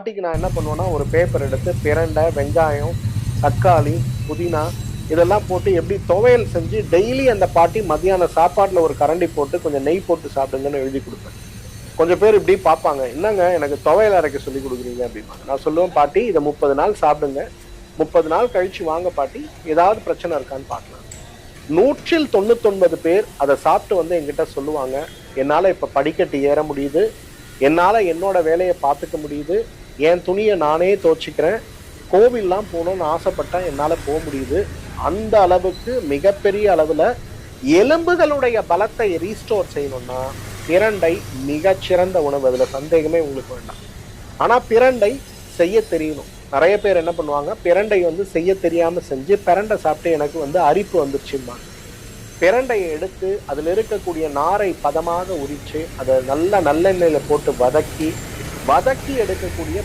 பாட்டிக்கு நான் என்ன பண்ணுவேன்னா, ஒரு பேப்பர் எடுத்து பிரண்டை, வெங்காயம், தக்காளி, புதினா இதெல்லாம் போட்டு எப்படி துவையல் செஞ்சு டெய்லி அந்த பாட்டி மத்தியான சாப்பாட்டுல ஒரு கரண்டி போட்டு கொஞ்சம் நெய் போட்டு சாப்பிடுங்கன்னு எழுதி கொடுப்பேன். கொஞ்சம் பேர் இப்படி பார்ப்பாங்க, என்னங்க எனக்கு துவையல் அரைக்க சொல்லி கொடுக்குறீங்க அப்படிம்பாங்க. நான் சொல்லுவேன், பாட்டி இதை 30 நாள் சாப்பிடுங்க, 30 நாள் கழிச்சு வாங்க பாட்டி, ஏதாவது பிரச்சனை இருக்கான்னு பார்க்கலாம். 199 பேர் அதை சாப்பிட்டு வந்து என்கிட்ட சொல்லுவாங்க, என்னால இப்ப படிக்கட்டு ஏற முடியுது, என்னால என்னோட வேலையை பார்த்துக்க முடியுது, என் துணியை நானே துவைச்சிக்கிறேன், கோவில்லாம் போகணும்னு ஆசைப்பட்டா என்னால போக முடியுது. அந்த அளவுக்கு மிகப்பெரிய அளவுல எலும்புகளுடைய பலத்தை ரீஸ்டோர் செய்யணும்னா பிரண்டை மிகச்சிறந்த உணவு, அதுல சந்தேகமே உங்களுக்கு வேண்டாம். ஆனா பிரண்டை செய்ய தெரியணும். நிறைய பேர் என்ன பண்ணுவாங்க, பிரண்டை வந்து செய்ய தெரியாம செஞ்சு பிரண்டை சாப்பிட்டு எனக்கு வந்து அரிப்பு வந்துருச்சும்பாங்க. பிரண்டையை எடுத்து அதுல இருக்கக்கூடிய நாரை பதமாக உரிச்சு அதை நல்ல நல்லெண்ணெயில போட்டு வதக்கி எடுக்கக்கூடிய